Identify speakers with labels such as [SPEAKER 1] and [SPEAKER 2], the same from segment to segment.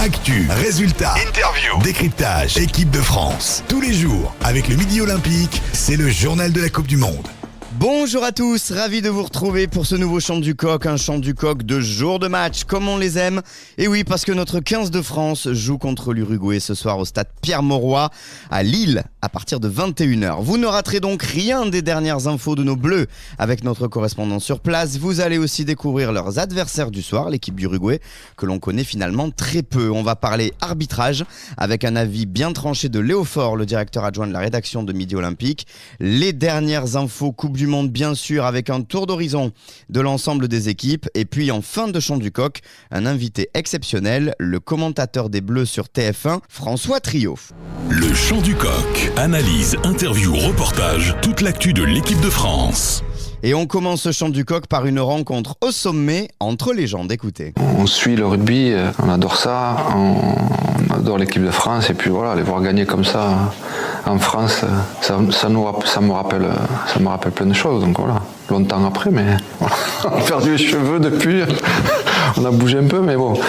[SPEAKER 1] Actu, résultats, interview, décryptage, équipe de France. Tous les jours, avec le Midi Olympique, c'est le journal de la Coupe du Monde.
[SPEAKER 2] Bonjour à tous, ravi de vous retrouver pour ce nouveau Chant du Coq, un Chant du Coq de jour de match, comme on les aime. Et oui, parce que notre 15 de France joue contre l'Uruguay ce soir au stade Pierre-Mauroy à Lille à partir de 21h. Vous ne raterez donc rien des dernières infos de nos Bleus avec notre correspondant sur place. Vous allez aussi découvrir leurs adversaires du soir, l'équipe d'Uruguay, que l'on connaît finalement très peu. On va parler arbitrage avec un avis bien tranché de Léo Faure, le directeur adjoint de la rédaction de Midi Olympique. Les dernières infos Coupe du Monde, bien sûr, avec un tour d'horizon de l'ensemble des équipes. Et puis en fin de Chant du Coq, un invité exceptionnel, le commentateur des Bleus sur TF1, François Trio.
[SPEAKER 1] Le Chant du Coq. Analyse, interview, reportage, toute l'actu de l'équipe de France.
[SPEAKER 2] Et on commence ce Chant du Coq par une rencontre au sommet entre légendes. Écoutez.
[SPEAKER 3] On suit le rugby, on adore ça, on adore l'équipe de France et puis voilà, les voir gagner comme ça en France, ça me rappelle plein de choses. Donc voilà, longtemps après, mais voilà. On a perdu les cheveux depuis, on a bougé un peu, mais bon,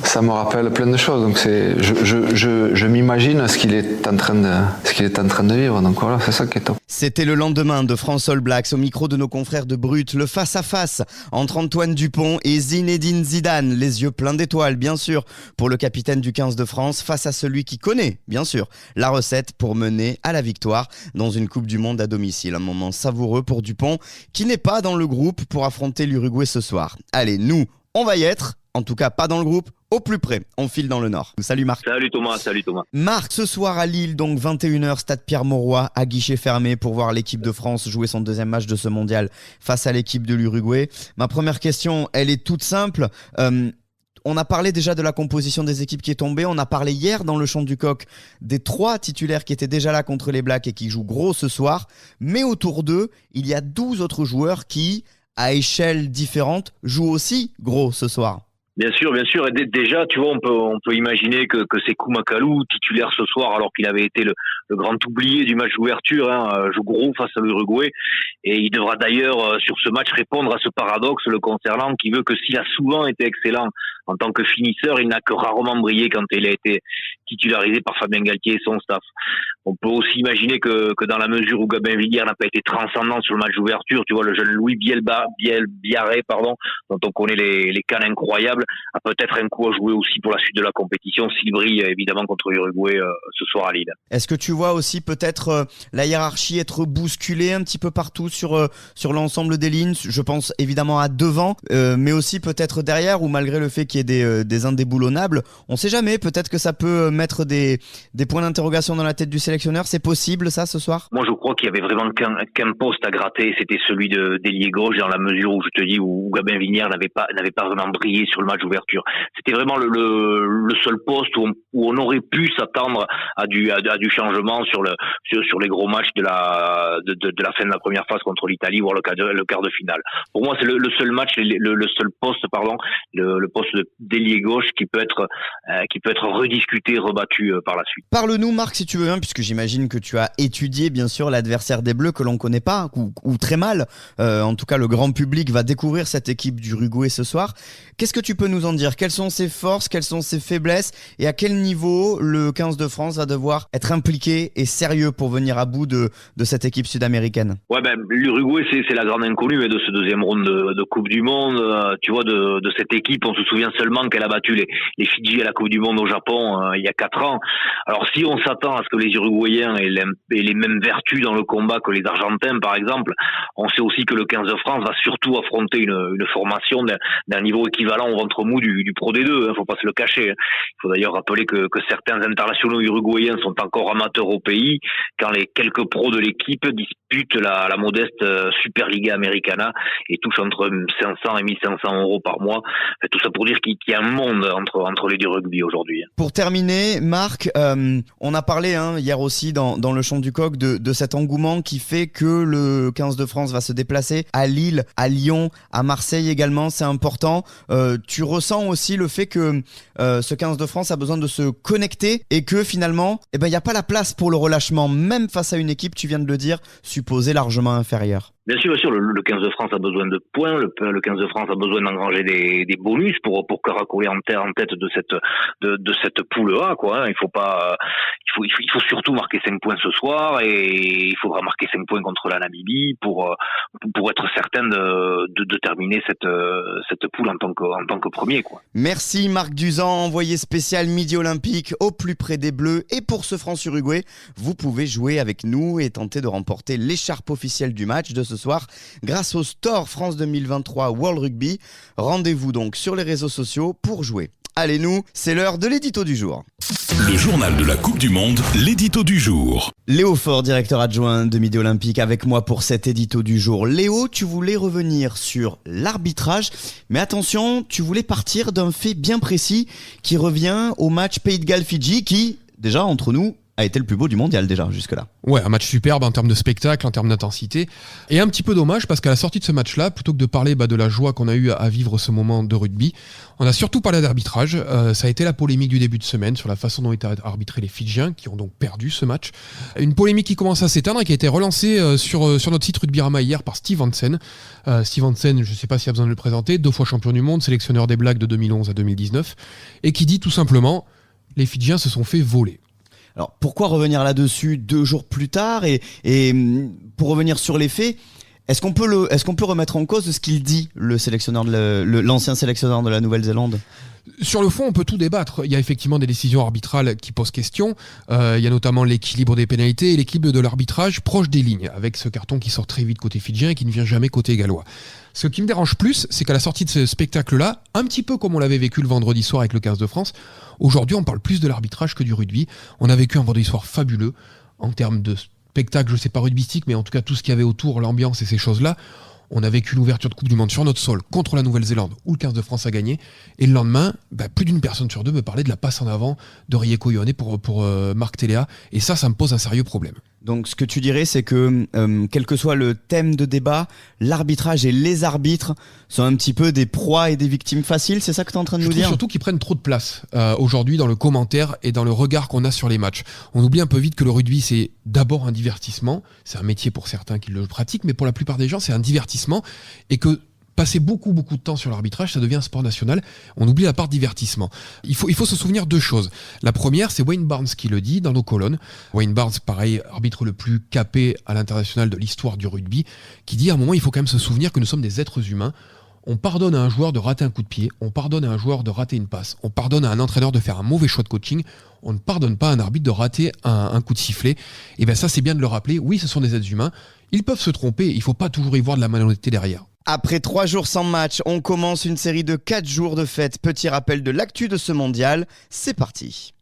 [SPEAKER 3] ça me rappelle plein de choses. Donc je m'imagine ce qu'il est en train de vivre. Donc voilà, c'est ça qui est top.
[SPEAKER 2] C'était le lendemain de France All Blacks au micro de nos confrères de Brut, le face-à-face entre Antoine Dupont et Zinedine Zidane, les yeux pleins d'étoiles bien sûr pour le capitaine du 15 de France face à celui qui connaît bien sûr la recette pour mener à la victoire dans une Coupe du Monde à domicile. Un moment savoureux pour Dupont qui n'est pas dans le groupe pour affronter l'Uruguay ce soir. Allez, nous, on va y être, en tout cas pas dans le groupe, au plus près, on file dans le nord. Salut Marc.
[SPEAKER 4] Salut Thomas.
[SPEAKER 2] Marc, ce soir à Lille, donc 21h, stade Pierre-Mauroy, à guichet fermé pour voir l'équipe de France jouer son deuxième match de ce mondial face à l'équipe de l'Uruguay. Ma première question, elle est toute simple. On a parlé déjà de la composition des équipes qui est tombée. On a parlé hier dans le Chant du Coq des 3 titulaires qui étaient déjà là contre les Blacks et qui jouent gros ce soir. Mais autour d'eux, il y a 12 autres joueurs qui, à échelle différente, jouent aussi gros ce soir.
[SPEAKER 4] Bien sûr. Et déjà, tu vois, on peut imaginer que Sékou Makalou, titulaire ce soir, alors qu'il avait été le grand oublié du match d'ouverture, joue gros face à l'Uruguay. Et il devra d'ailleurs, sur ce match, répondre à ce paradoxe le concernant, qui veut que s'il a souvent été excellent en tant que finisseur, il n'a que rarement brillé quand il a été titularisé par Fabien Galtier et son staff. On peut aussi imaginer que dans la mesure où Gabin Villière n'a pas été transcendant sur le match d'ouverture, tu vois, le jeune Louis Biarré, dont on connaît les cannes incroyables, a peut-être un coup à jouer aussi pour la suite de la compétition s'il brille évidemment contre l'Uruguay ce soir à Lille.
[SPEAKER 2] Est-ce que tu vois aussi peut-être la hiérarchie être bousculée un petit peu partout sur l'ensemble des lignes? Je pense évidemment à devant, mais aussi peut-être derrière, où malgré le fait qu'il y ait des indéboulonnables, on sait jamais, peut-être que ça peut mettre des points d'interrogation dans la tête du sélectionneur. C'est possible ça ce soir?
[SPEAKER 4] Moi je crois qu'il y avait vraiment qu'un poste à gratter, c'était celui d'ailier gauche, dans la mesure où je te dis où Gabin Villière n'avait pas vraiment brillé sur le match d'ouverture. C'était vraiment le seul poste où on aurait pu s'attendre à du changement sur les gros matchs de la fin de la première phase contre l'Italie, voire le quart de finale. Pour moi, c'est le seul match, le seul poste, le poste d'ailier gauche qui peut être rediscuté, rebattu par la suite.
[SPEAKER 2] Parle-nous Marc si tu veux, puisque j'imagine que tu as étudié bien sûr l'adversaire des Bleus que l'on connaît pas ou très mal. En tout cas, le grand public va découvrir cette équipe d'Uruguay ce soir. Qu'est-ce que tu peux nous en dire? Quelles sont ses forces, quelles sont ses faiblesses et à quel niveau le 15 de France va devoir être impliqué et sérieux pour venir à bout de cette équipe sud-américaine?
[SPEAKER 4] Ouais, l'Uruguay c'est la grande inconnue de ce deuxième round de Coupe du Monde. Tu vois, de cette équipe, on se souvient seulement qu'elle a battu les Fidji à la Coupe du Monde au Japon il y a 4 ans. Alors si on s'attend à ce que les Uruguayens aient les mêmes vertus dans le combat que les Argentins par exemple, on sait aussi que le 15 de France va surtout affronter une formation d'un niveau équivalent au ventre mou du Pro D2, faut pas se le cacher. Il faut d'ailleurs rappeler que certains internationaux uruguayens sont encore amateurs au pays, quand les quelques pros de l'équipe disputent la modeste Superliga Americana et touchent entre 500 et 1500 euros par mois. Tout ça pour dire qu'il y a un monde entre les deux rugby aujourd'hui.
[SPEAKER 2] Pour terminer, Marc, on a parlé hier aussi dans le Chant du Coq de cet engouement qui fait que le 15 de France va se déplacer à Lille, à Lyon, à Marseille également, c'est important. Tu ressens aussi le fait que ce 15 de France a besoin de se connecter et que finalement, il n'y a pas la place pour le relâchement, même face à une équipe, tu viens de le dire, supposée largement inférieure.
[SPEAKER 4] Bien sûr, le 15 de France a besoin de points, le 15 de France a besoin d'engranger des bonus pour caracoler en tête de cette poule A, quoi. Il faut surtout marquer 5 points ce soir, et il faudra marquer 5 points contre la Namibie pour être certain de terminer cette poule en tant que premier, quoi.
[SPEAKER 2] Merci Marc Duzan, envoyé spécial Midi Olympique au plus près des Bleus. Et pour ce France-Uruguay, vous pouvez jouer avec nous et tenter de remporter l'écharpe officielle du match de ce soir grâce au Store France 2023 World Rugby. Rendez-vous donc sur les réseaux sociaux pour jouer. Allez nous, c'est l'heure de l'édito du jour.
[SPEAKER 1] Le journal de la Coupe du Monde, l'édito du jour.
[SPEAKER 2] Léo Faure, directeur adjoint de Midi Olympique, avec moi pour cet édito du jour. Léo, tu voulais revenir sur l'arbitrage, mais attention, tu voulais partir d'un fait bien précis qui revient au match Pays de Galles-Fidji qui, déjà entre nous, a été le plus beau du mondial déjà jusque-là.
[SPEAKER 5] Ouais, un match superbe en termes de spectacle, en termes d'intensité. Et un petit peu dommage parce qu'à la sortie de ce match-là, plutôt que de parler de la joie qu'on a eu à vivre ce moment de rugby, on a surtout parlé d'arbitrage. Ça a été la polémique du début de semaine sur la façon dont étaient arbitrés les Fidjiens, qui ont donc perdu ce match. Une polémique qui commence à s'éteindre et qui a été relancée sur notre site Rugby-Rama hier par Steve Hansen. Steve Hansen, je ne sais pas s'il y a besoin de le présenter, 2 fois champion du monde, sélectionneur des Blacks de 2011 à 2019, et qui dit tout simplement « Les Fidjiens se sont fait voler ».
[SPEAKER 2] Alors pourquoi revenir là-dessus 2 jours plus tard et pour revenir sur les faits, est-ce qu'on peut remettre en cause ce qu'il dit, le sélectionneur l'ancien sélectionneur de la Nouvelle-Zélande ?
[SPEAKER 5] Sur le fond, on peut tout débattre. Il y a effectivement des décisions arbitrales qui posent question. Il y a notamment l'équilibre des pénalités et l'équilibre de l'arbitrage proche des lignes, avec ce carton qui sort très vite côté fidjien et qui ne vient jamais côté gallois. Ce qui me dérange plus, c'est qu'à la sortie de ce spectacle-là, un petit peu comme on l'avait vécu le vendredi soir avec le 15 de France, aujourd'hui on parle plus de l'arbitrage que du rugby. On a vécu un vendredi soir fabuleux en termes de spectacle, je sais pas rugbystique, mais en tout cas tout ce qu'il y avait autour, l'ambiance et ces choses-là. On a vécu l'ouverture de Coupe du Monde sur notre sol contre la Nouvelle-Zélande où le 15 de France a gagné. Et le lendemain, plus d'une personne sur 2 me parlait de la passe en avant de Rieko Ioane pour Marc Téléa. Et ça me pose un sérieux problème.
[SPEAKER 2] Donc ce que tu dirais, c'est que quel que soit le thème de débat, l'arbitrage et les arbitres sont un petit peu des proies et des victimes faciles, c'est ça que tu es en train de nous dire ?
[SPEAKER 5] Je trouve surtout qu'ils prennent trop de place aujourd'hui dans le commentaire et dans le regard qu'on a sur les matchs. On oublie un peu vite que le rugby, c'est d'abord un divertissement. C'est un métier pour certains qui le pratiquent, mais pour la plupart des gens, c'est un divertissement. Et que passer beaucoup de temps sur l'arbitrage, ça devient un sport national. On oublie la part divertissement. Il faut se souvenir 2 choses. La première, c'est Wayne Barnes qui le dit dans nos colonnes. Wayne Barnes, pareil, arbitre le plus capé à l'international de l'histoire du rugby, qui dit à un moment, il faut quand même se souvenir que nous sommes des êtres humains. On pardonne à un joueur de rater un coup de pied, on pardonne à un joueur de rater une passe, on pardonne à un entraîneur de faire un mauvais choix de coaching, on ne pardonne pas à un arbitre de rater un coup de sifflet. Et bien ça, c'est bien de le rappeler. Oui, ce sont des êtres humains. Ils peuvent se tromper, il ne faut pas toujours y voir de la malhonnêteté derrière.
[SPEAKER 2] Après 3 jours sans match, on commence une série de 4 jours de fête. Petit rappel de l'actu de ce mondial, c'est parti.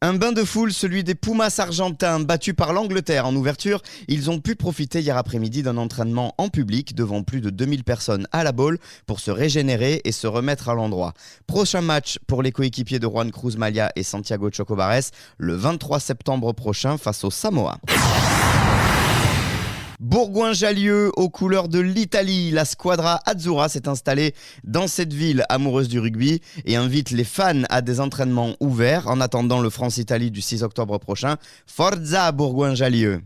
[SPEAKER 2] Un bain de foule, celui des Pumas argentins, battus par l'Angleterre en ouverture. Ils ont pu profiter hier après-midi d'un entraînement en public devant plus de 2000 personnes à la boule pour se régénérer et se remettre à l'endroit. Prochain match pour les coéquipiers de Juan Cruz Malia et Santiago Chocobares le 23 septembre prochain face aux Samoa. Bourgoin-Jallieu, aux couleurs de l'Italie, la Squadra Azzurra s'est installée dans cette ville amoureuse du rugby et invite les fans à des entraînements ouverts en attendant le France-Italie du 6 octobre prochain. Forza Bourgoin-Jallieu!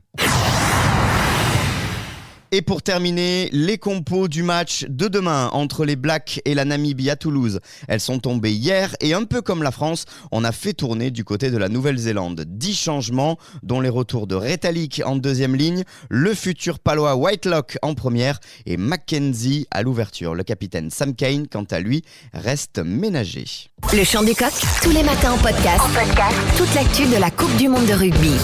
[SPEAKER 2] Et pour terminer, les compos du match de demain entre les Blacks et la Namibie à Toulouse. Elles sont tombées hier et un peu comme la France, on a fait tourner du côté de la Nouvelle-Zélande. 10 changements, dont les retours de Retallick en 2e ligne, le futur palois Whitelock en première et Mackenzie à l'ouverture. Le capitaine Sam Cane, quant à lui, reste ménagé.
[SPEAKER 6] Le Chant du Coq, tous les matins en podcast. Toute l'actu de la Coupe du Monde de rugby.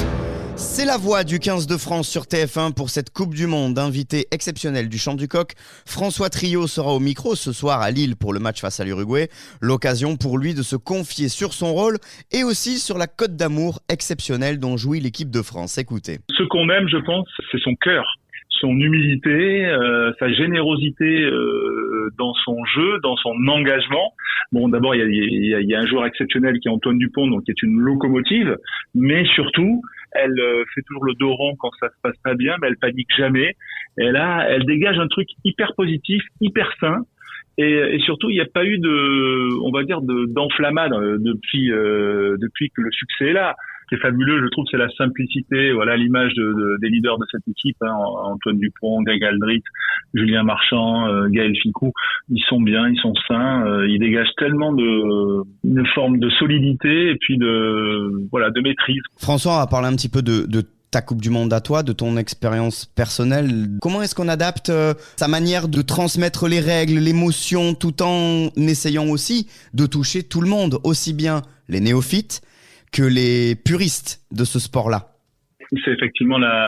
[SPEAKER 2] C'est la voix du 15 de France sur TF1 pour cette Coupe du Monde. Invité exceptionnel du Chant du Coq, François Trio sera au micro ce soir à Lille pour le match face à l'Uruguay. L'occasion pour lui de se confier sur son rôle et aussi sur la cote d'amour exceptionnelle dont jouit l'équipe de France. Écoutez.
[SPEAKER 7] Ce qu'on aime, je pense, c'est son cœur, son humilité, sa générosité dans son jeu, dans son engagement. Bon, d'abord, il y a un joueur exceptionnel qui est Antoine Dupont, donc qui est une locomotive, mais surtout, elle fait toujours le dos rond quand ça se passe pas bien, mais elle panique jamais. Et là, elle dégage un truc hyper positif, hyper sain. Et surtout, il n'y a pas eu d'enflammade depuis que le succès est là. qui est fabuleux, je trouve, c'est la simplicité. Voilà, l'image des leaders de cette équipe, hein, Antoine Dupont, Greg Aldrit, Julien Marchand, Gaël Ficou. Ils sont bien, ils sont sains, ils dégagent tellement une forme de solidité et puis de maîtrise.
[SPEAKER 2] François, on va parler un petit peu de ta Coupe du Monde à toi, de ton expérience personnelle. Comment est-ce qu'on adapte sa manière de transmettre les règles, l'émotion, tout en essayant aussi de toucher tout le monde, aussi bien les néophytes que les puristes de ce sport-là?
[SPEAKER 7] C'est effectivement